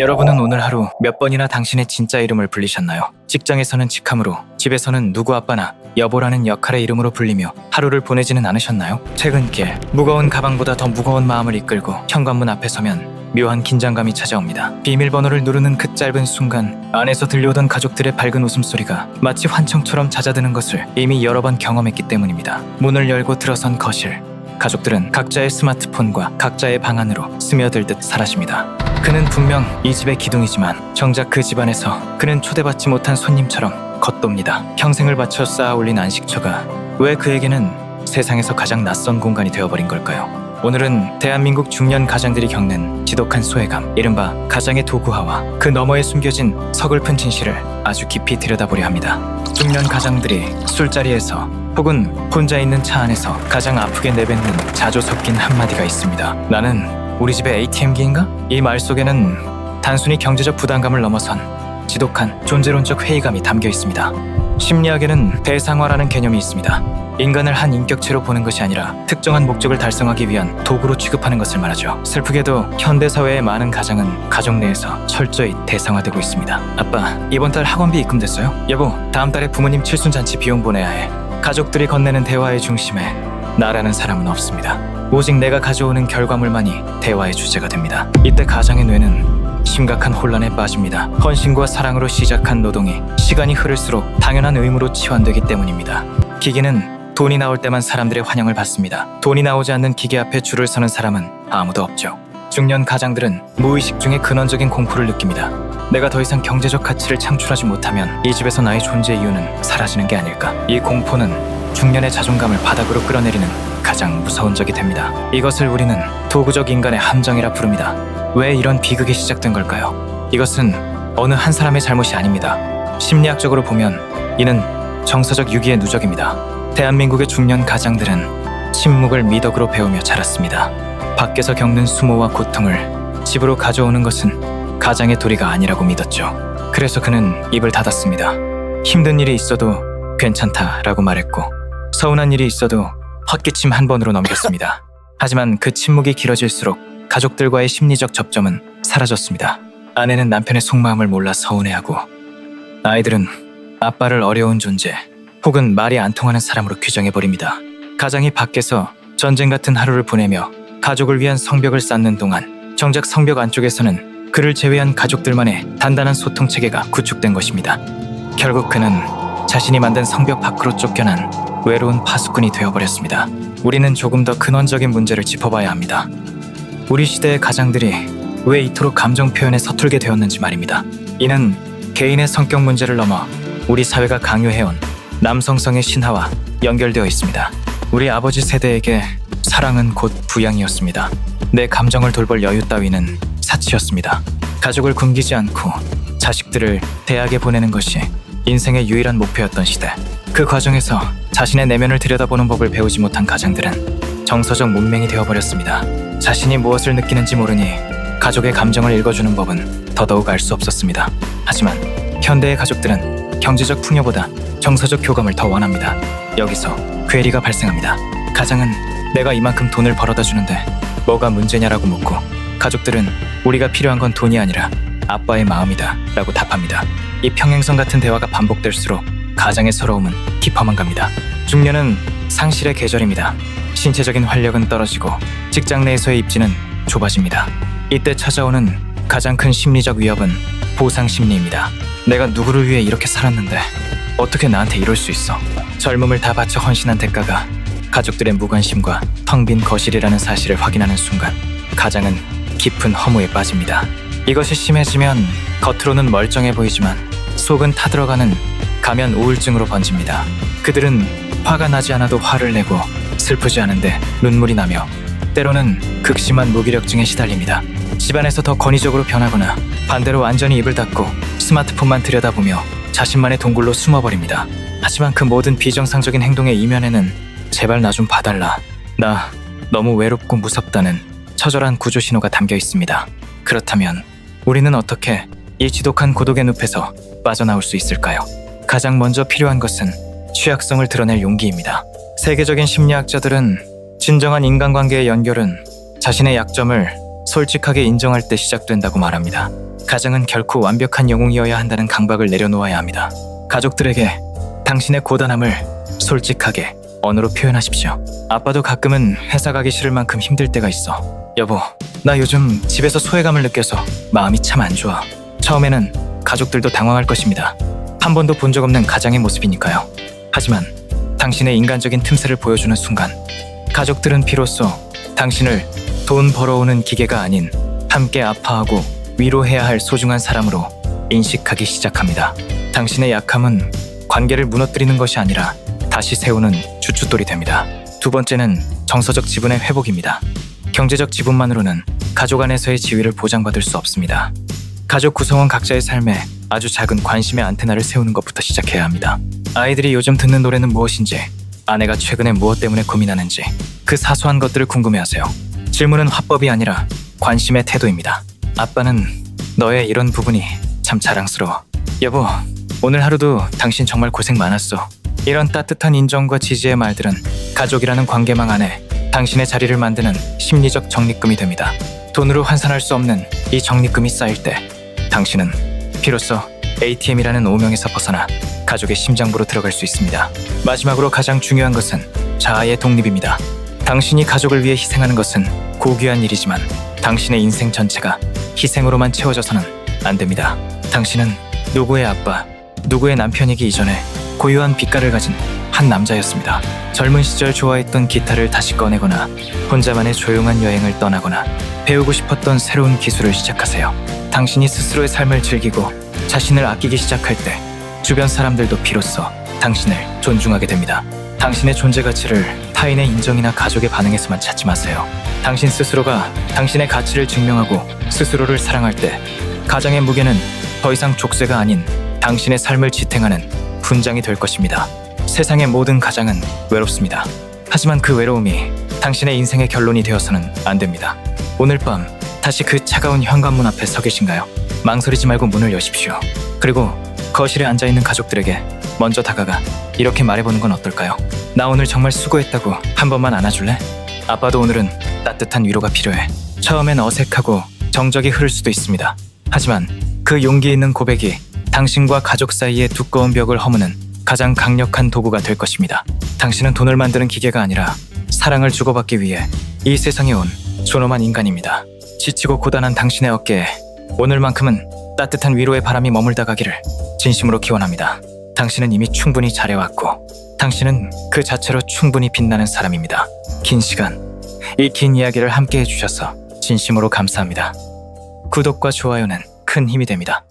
여러분은 오늘 하루 몇 번이나 당신의 진짜 이름을 불리셨나요? 직장에서는 직함으로, 집에서는 누구 아빠나 여보라는 역할의 이름으로 불리며 하루를 보내지는 않으셨나요? 퇴근길, 무거운 가방보다 더 무거운 마음을 이끌고 현관문 앞에 서면 묘한 긴장감이 찾아옵니다. 비밀번호를 누르는 그 짧은 순간 안에서 들려오던 가족들의 밝은 웃음소리가 마치 환청처럼 잦아드는 것을 이미 여러 번 경험했기 때문입니다. 문을 열고 들어선 거실, 가족들은 각자의 스마트폰과 각자의 방 안으로 스며들듯 사라집니다. 그는 분명 이 집의 기둥이지만 정작 그 집안에서 그는 초대받지 못한 손님처럼 겉돕니다. 평생을 바쳐 쌓아 올린 안식처가 왜 그에게는 세상에서 가장 낯선 공간이 되어버린 걸까요? 오늘은 대한민국 중년 가장들이 겪는 지독한 소외감, 이른바 가장의 도구화와 그 너머에 숨겨진 서글픈 진실을 아주 깊이 들여다보려 합니다. 중년 가장들이 술자리에서 혹은 혼자 있는 차 안에서 가장 아프게 내뱉는 자주 섞인 한마디가 있습니다. 나는 우리 집의 ATM기인가? 이 말 속에는 단순히 경제적 부담감을 넘어선 지독한 존재론적 회의감이 담겨 있습니다. 심리학에는 대상화라는 개념이 있습니다. 인간을 한 인격체로 보는 것이 아니라 특정한 목적을 달성하기 위한 도구로 취급하는 것을 말하죠. 슬프게도 현대사회의 많은 가장은 가족 내에서 철저히 대상화되고 있습니다. 아빠, 이번 달 학원비 입금됐어요? 여보, 다음 달에 부모님 칠순잔치 비용 보내야 해. 가족들이 건네는 대화의 중심에 나라는 사람은 없습니다. 오직 내가 가져오는 결과물만이 대화의 주제가 됩니다. 이때 가장의 뇌는 심각한 혼란에 빠집니다. 헌신과 사랑으로 시작한 노동이 시간이 흐를수록 당연한 의무로 치환되기 때문입니다. 기계는 돈이 나올 때만 사람들의 환영을 받습니다. 돈이 나오지 않는 기계 앞에 줄을 서는 사람은 아무도 없죠. 중년 가장들은 무의식 중에 근원적인 공포를 느낍니다. 내가 더 이상 경제적 가치를 창출하지 못하면 이 집에서 나의 존재 이유는 사라지는 게 아닐까. 이 공포는 중년의 자존감을 바닥으로 끌어내리는 가장 무서운 적이 됩니다. 이것을 우리는 도구적 인간의 함정이라 부릅니다. 왜 이런 비극이 시작된 걸까요? 이것은 어느 한 사람의 잘못이 아닙니다. 심리학적으로 보면 이는 정서적 유기의 누적입니다. 대한민국의 중년 가장들은 침묵을 미덕으로 배우며 자랐습니다. 밖에서 겪는 수모와 고통을 집으로 가져오는 것은 가장의 도리가 아니라고 믿었죠. 그래서 그는 입을 닫았습니다. 힘든 일이 있어도 괜찮다라고 말했고, 서운한 일이 있어도 헛기침 한 번으로 넘겼습니다. 하지만 그 침묵이 길어질수록 가족들과의 심리적 접점은 사라졌습니다. 아내는 남편의 속마음을 몰라 서운해하고, 아이들은 아빠를 어려운 존재 혹은 말이 안 통하는 사람으로 규정해버립니다. 가장이 밖에서 전쟁 같은 하루를 보내며 가족을 위한 성벽을 쌓는 동안 정작 성벽 안쪽에서는 그를 제외한 가족들만의 단단한 소통체계가 구축된 것입니다. 결국 그는 자신이 만든 성벽 밖으로 쫓겨난 외로운 파수꾼이 되어버렸습니다. 우리는 조금 더 근원적인 문제를 짚어봐야 합니다. 우리 시대의 가장들이 왜 이토록 감정 표현에 서툴게 되었는지 말입니다. 이는 개인의 성격 문제를 넘어 우리 사회가 강요해온 남성성의 신화와 연결되어 있습니다. 우리 아버지 세대에게 사랑은 곧 부양이었습니다. 내 감정을 돌볼 여유 따위는 사치였습니다. 가족을 굶기지 않고 자식들을 대학에 보내는 것이 인생의 유일한 목표였던 시대. 그 과정에서 자신의 내면을 들여다보는 법을 배우지 못한 가장들은 정서적 문맹이 되어버렸습니다. 자신이 무엇을 느끼는지 모르니 가족의 감정을 읽어주는 법은 더더욱 알 수 없었습니다. 하지만 현대의 가족들은 경제적 풍요보다 정서적 교감을 더 원합니다. 여기서 괴리가 발생합니다. 가장은 내가 이만큼 돈을 벌어다 주는데 뭐가 문제냐라고 묻고, 가족들은 우리가 필요한 건 돈이 아니라 아빠의 마음이다 라고 답합니다. 이 평행선 같은 대화가 반복될수록 가장의 서러움은 깊어만 갑니다. 중년은 상실의 계절입니다. 신체적인 활력은 떨어지고 직장 내에서의 입지는 좁아집니다. 이때 찾아오는 가장 큰 심리적 위협은 보상 심리입니다. 내가 누구를 위해 이렇게 살았는데 어떻게 나한테 이럴 수 있어? 젊음을 다 바쳐 헌신한 대가가 가족들의 무관심과 텅 빈 거실이라는 사실을 확인하는 순간 가장은 깊은 허무에 빠집니다. 이것이 심해지면 겉으로는 멀쩡해 보이지만 속은 타들어가는 가면 우울증으로 번집니다. 그들은 화가 나지 않아도 화를 내고 슬프지 않은데 눈물이 나며 때로는 극심한 무기력증에 시달립니다. 집안에서 더 권위적으로 변하거나 반대로 완전히 입을 닫고 스마트폰만 들여다보며 자신만의 동굴로 숨어버립니다. 하지만 그 모든 비정상적인 행동의 이면에는 제발 나 좀 봐달라, 나 너무 외롭고 무섭다는 처절한 구조 신호가 담겨 있습니다. 그렇다면 우리는 어떻게 이 지독한 고독의 늪에서 빠져나올 수 있을까요? 가장 먼저 필요한 것은 취약성을 드러낼 용기입니다. 세계적인 심리학자들은 진정한 인간관계의 연결은 자신의 약점을 솔직하게 인정할 때 시작된다고 말합니다. 가정은 결코 완벽한 영웅이어야 한다는 강박을 내려놓아야 합니다. 가족들에게 당신의 고단함을 솔직하게 언어로 표현하십시오. 아빠도 가끔은 회사 가기 싫을 만큼 힘들 때가 있어. 여보, 나 요즘 집에서 소외감을 느껴서 마음이 참 안 좋아. 처음에는 가족들도 당황할 것입니다. 한 번도 본 적 없는 가장의 모습이니까요. 하지만 당신의 인간적인 틈새를 보여주는 순간 가족들은 비로소 당신을 돈 벌어오는 기계가 아닌 함께 아파하고 위로해야 할 소중한 사람으로 인식하기 시작합니다. 당신의 약함은 관계를 무너뜨리는 것이 아니라 다시 세우는 주춧돌이 됩니다. 두 번째는 정서적 지분의 회복입니다. 경제적 지분만으로는 가족 안에서의 지위를 보장받을 수 없습니다. 가족 구성원 각자의 삶에 아주 작은 관심의 안테나를 세우는 것부터 시작해야 합니다. 아이들이 요즘 듣는 노래는 무엇인지, 아내가 최근에 무엇 때문에 고민하는지 그 사소한 것들을 궁금해하세요. 질문은 화법이 아니라 관심의 태도입니다. 아빠는 너의 이런 부분이 참 자랑스러워. 여보, 오늘 하루도 당신 정말 고생 많았어. 이런 따뜻한 인정과 지지의 말들은 가족이라는 관계망 안에 당신의 자리를 만드는 심리적 적립금이 됩니다. 돈으로 환산할 수 없는 이 적립금이 쌓일 때 당신은 비로소 ATM이라는 오명에서 벗어나 가족의 심장부로 들어갈 수 있습니다. 마지막으로 가장 중요한 것은 자아의 독립입니다. 당신이 가족을 위해 희생하는 것은 고귀한 일이지만 당신의 인생 전체가 희생으로만 채워져서는 안 됩니다. 당신은 누구의 아빠, 누구의 남편이기 이전에 고유한 빛깔을 가진 한 남자였습니다. 젊은 시절 좋아했던 기타를 다시 꺼내거나 혼자만의 조용한 여행을 떠나거나 배우고 싶었던 새로운 기술을 시작하세요. 당신이 스스로의 삶을 즐기고 자신을 아끼기 시작할 때 주변 사람들도 비로소 당신을 존중하게 됩니다. 당신의 존재 가치를 타인의 인정이나 가족의 반응에서만 찾지 마세요. 당신 스스로가 당신의 가치를 증명하고 스스로를 사랑할 때 가장의 무게는 더 이상 족쇄가 아닌 당신의 삶을 지탱하는 훈장이 될 것입니다. 세상의 모든 가장은 외롭습니다. 하지만 그 외로움이 당신의 인생의 결론이 되어서는 안 됩니다. 오늘 밤 다시 그 차가운 현관문 앞에 서 계신가요? 망설이지 말고 문을 여십시오. 그리고 거실에 앉아있는 가족들에게 먼저 다가가 이렇게 말해보는 건 어떨까요? 나 오늘 정말 수고했다고 한 번만 안아줄래? 아빠도 오늘은 따뜻한 위로가 필요해. 처음엔 어색하고 정적이 흐를 수도 있습니다. 하지만 그 용기 있는 고백이 당신과 가족 사이의 두꺼운 벽을 허무는 가장 강력한 도구가 될 것입니다. 당신은 돈을 만드는 기계가 아니라 사랑을 주고받기 위해 이 세상에 온 존엄한 인간입니다. 지치고 고단한 당신의 어깨에 오늘만큼은 따뜻한 위로의 바람이 머물다 가기를 진심으로 기원합니다. 당신은 이미 충분히 잘해왔고 당신은 그 자체로 충분히 빛나는 사람입니다. 긴 시간, 이 긴 이야기를 함께 해주셔서 진심으로 감사합니다. 구독과 좋아요는 큰 힘이 됩니다.